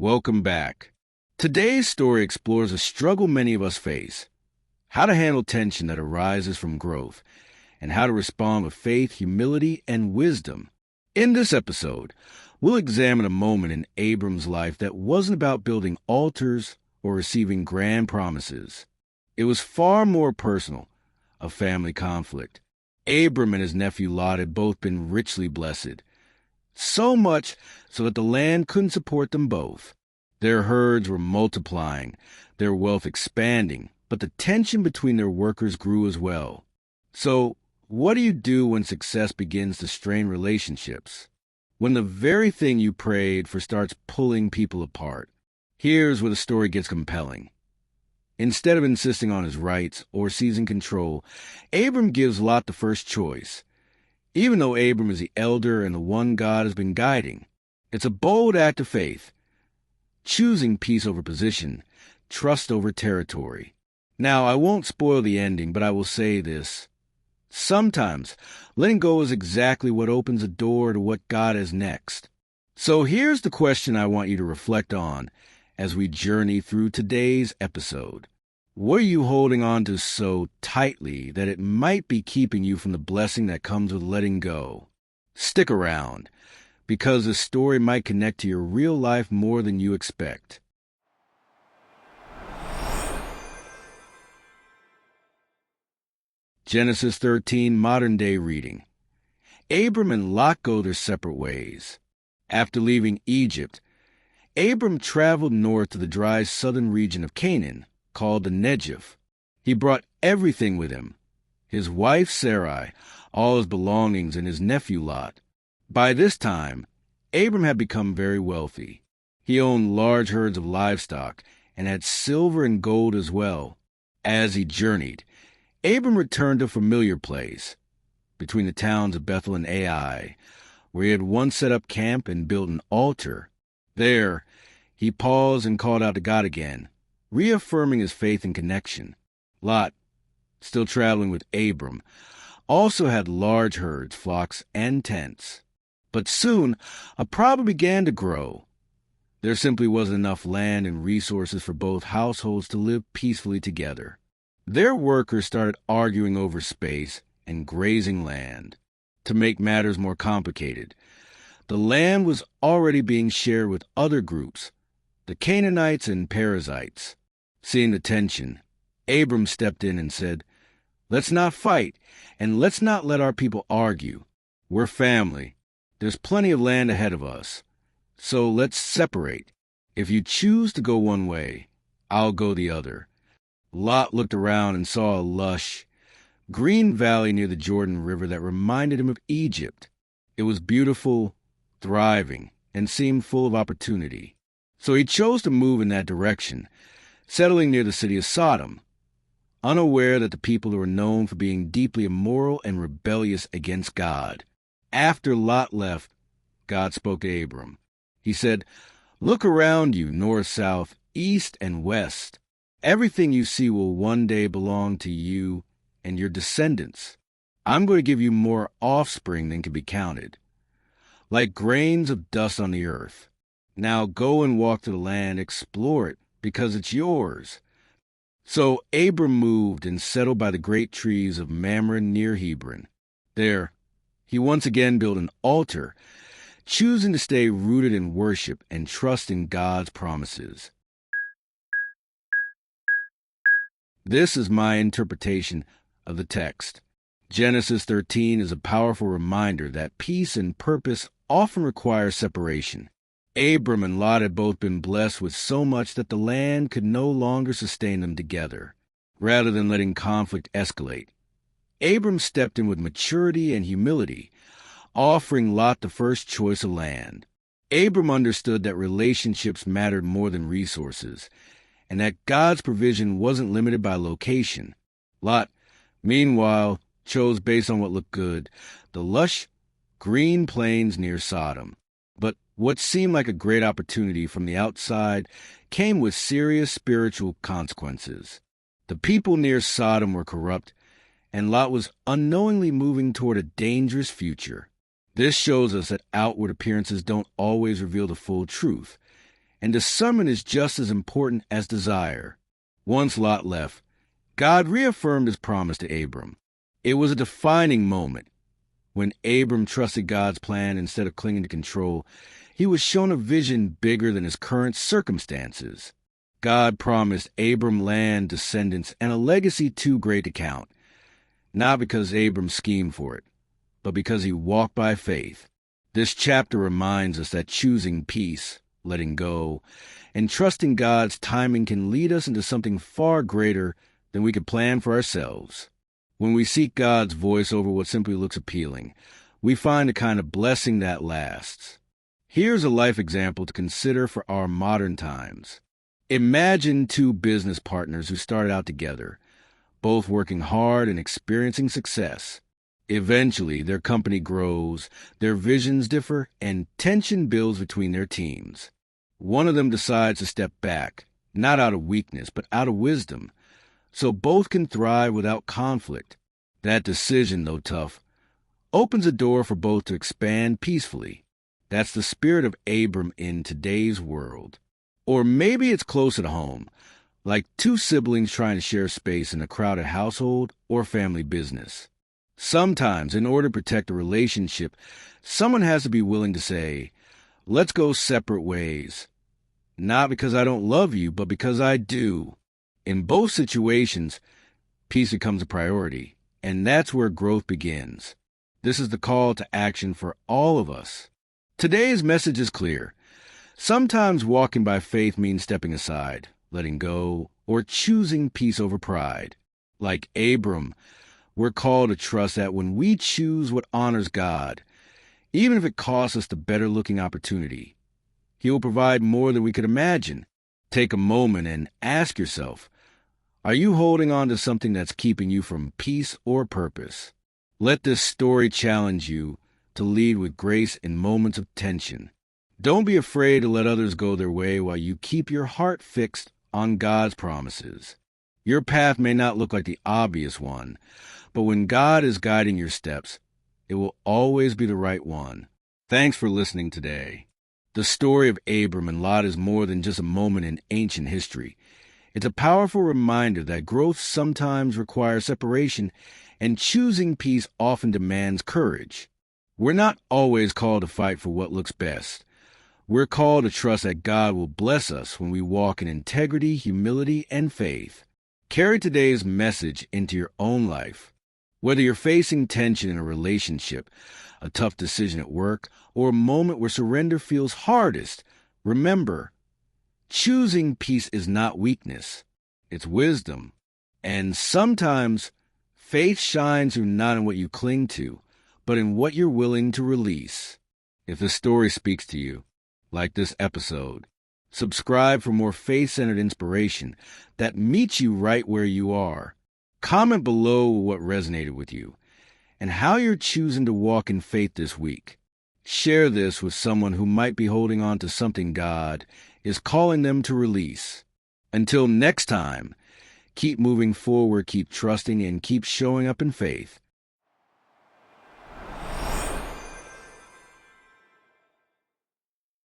Welcome back. Today's story explores a struggle many of us face: how to handle tension that arises from growth, and how to respond with faith, humility, and wisdom. In this episode, we'll examine a moment in Abram's life that wasn't about building altars or receiving grand promises. It was far more personal, a family conflict. Abram and his nephew Lot had both been richly blessed, so much so that the land couldn't support them both. Their herds were multiplying, their wealth expanding, but the tension between their workers grew as well. So, what do you do when success begins to strain relationships? When the very thing you prayed for starts pulling people apart? Here's where the story gets compelling. Instead of insisting on his rights or seizing control, Abram gives Lot the first choice, even though Abram is the elder and the one God has been guiding. It's a bold act of faith, choosing peace over position, trust over territory. Now, I won't spoil the ending, but I will say this. Sometimes, letting go is exactly what opens a door to what God has next. So here's the question I want you to reflect on as we journey through today's episode. What are you holding on to so tightly that it might be keeping you from the blessing that comes with letting go? Stick around, because this story might connect to your real life more than you expect. Genesis 13, modern-day reading. Abram and Lot go their separate ways. After leaving Egypt, Abram traveled north to the dry southern region of Canaan, called the Negev. He brought everything with him: his wife Sarai, all his belongings, and his nephew Lot. By this time, Abram had become very wealthy. He owned large herds of livestock and had silver and gold as well. As he journeyed, Abram returned to a familiar place, between the towns of Bethel and Ai, where he had once set up camp and built an altar. There, he paused and called out to God again, reaffirming his faith and connection. Lot, still traveling with Abram, also had large herds, flocks, and tents. But soon, a problem began to grow. There simply wasn't enough land and resources for both households to live peacefully together. Their workers started arguing over space and grazing land. To make matters more complicated, the land was already being shared with other groups, the Canaanites and Perizzites. Seeing the tension, Abram stepped in and said, "Let's not fight, and let's not let our people argue. We're family. There's plenty of land ahead of us. So let's separate. If you choose to go one way, I'll go the other." Lot looked around and saw a lush, green valley near the Jordan River that reminded him of Egypt. It was beautiful, thriving, and seemed full of opportunity. So he chose to move in that direction, settling near the city of Sodom, unaware that the people were known for being deeply immoral and rebellious against God. After Lot left, God spoke to Abram. He said, "Look around you, north, south, east, and west. Everything you see will one day belong to you and your descendants. I'm going to give you more offspring than can be counted, like grains of dust on the earth. Now go and walk to the land, explore it, because it's yours." So Abram moved and settled by the great trees of Mamre near Hebron. There, he once again built an altar, choosing to stay rooted in worship and trust in God's promises. This is my interpretation of the text. Genesis 13 is a powerful reminder that peace and purpose often require separation. Abram and Lot had both been blessed with so much that the land could no longer sustain them together. Rather than letting conflict escalate, Abram stepped in with maturity and humility, offering Lot the first choice of land. Abram understood that relationships mattered more than resources, and that God's provision wasn't limited by location. Lot, meanwhile, chose based on what looked good, the lush, green plains near Sodom. But what seemed like a great opportunity from the outside came with serious spiritual consequences. The people near Sodom were corrupt, and Lot was unknowingly moving toward a dangerous future. This shows us that outward appearances don't always reveal the full truth, and discernment is just as important as desire. Once Lot left, God reaffirmed his promise to Abram. It was a defining moment. When Abram trusted God's plan instead of clinging to control, he was shown a vision bigger than his current circumstances. God promised Abram land, descendants, and a legacy too great to count, not because Abram schemed for it, but because he walked by faith. This chapter reminds us that choosing peace, letting go, and trusting God's timing can lead us into something far greater than we could plan for ourselves. When we seek God's voice over what simply looks appealing, we find a kind of blessing that lasts. Here's a life example to consider for our modern times. Imagine two business partners who started out together, both working hard and experiencing success. Eventually, their company grows, their visions differ, and tension builds between their teams. One of them decides to step back, not out of weakness, but out of wisdom, so both can thrive without conflict. That decision, though tough, opens a door for both to expand peacefully. That's the spirit of Abram in today's world. Or maybe it's closer to home, like two siblings trying to share space in a crowded household or family business. Sometimes, in order to protect a relationship, someone has to be willing to say, let's go separate ways. Not because I don't love you, but because I do. In both situations, peace becomes a priority, and that's where growth begins. This is the call to action for all of us. Today's message is clear. Sometimes walking by faith means stepping aside, letting go, or choosing peace over pride. Like Abram, we're called to trust that when we choose what honors God, even if it costs us the better-looking opportunity, He will provide more than we could imagine. Take a moment and ask yourself, are you holding on to something that's keeping you from peace or purpose? Let this story challenge you to lead with grace in moments of tension. Don't be afraid to let others go their way while you keep your heart fixed on God's promises. Your path may not look like the obvious one, but when God is guiding your steps, it will always be the right one. Thanks for listening today. The story of Abram and Lot is more than just a moment in ancient history. It's a powerful reminder that growth sometimes requires separation, and choosing peace often demands courage. We're not always called to fight for what looks best. We're called to trust that God will bless us when we walk in integrity, humility, and faith. Carry today's message into your own life. Whether you're facing tension in a relationship, a tough decision at work, or a moment where surrender feels hardest, remember, choosing peace is not weakness. It's wisdom. And sometimes faith shines through not in what you cling to, but in what you're willing to release. If this story speaks to you, like this episode, subscribe for more faith-centered inspiration that meets you right where you are. Comment below what resonated with you and how you're choosing to walk in faith this week. Share this with someone who might be holding on to something God is calling them to release. Until next time, keep moving forward, keep trusting, and keep showing up in faith.